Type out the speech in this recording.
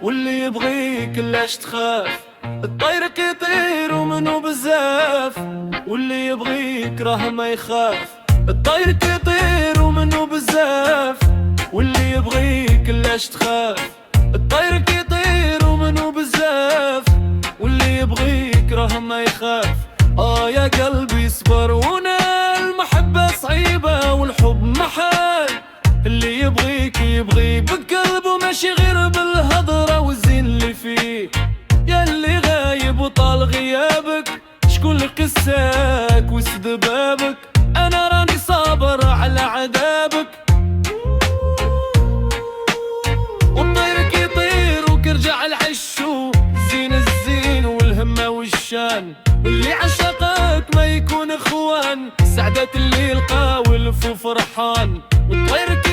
واللي يبغيك لاش تخاف، الطير يطير ومنو بزاف، واللي يبغيك راه ما يخاف. الطير يطير ومنو بزاف، واللي يبغيك لاش تخاف. الطير يطير ومنو بزاف، واللي يبغيك راه ما يخاف. يا قلبي اصبر ونا المحبة صعيبة والحب محال، اللي يبغيك يبغي بقلبه ماشي غير بالهضرة والزين اللي فيه. يا اللي غايب وطال غيابك، شكون اللي قساك وسد بابك؟ انا راني صابر على عذابك. وطيرك يطير وكرجع العشو، زين الزين والهمة والشان، اللي عشقك ما يكون اخوان، سعدة اللي يلقى والف فرحان. وطيرك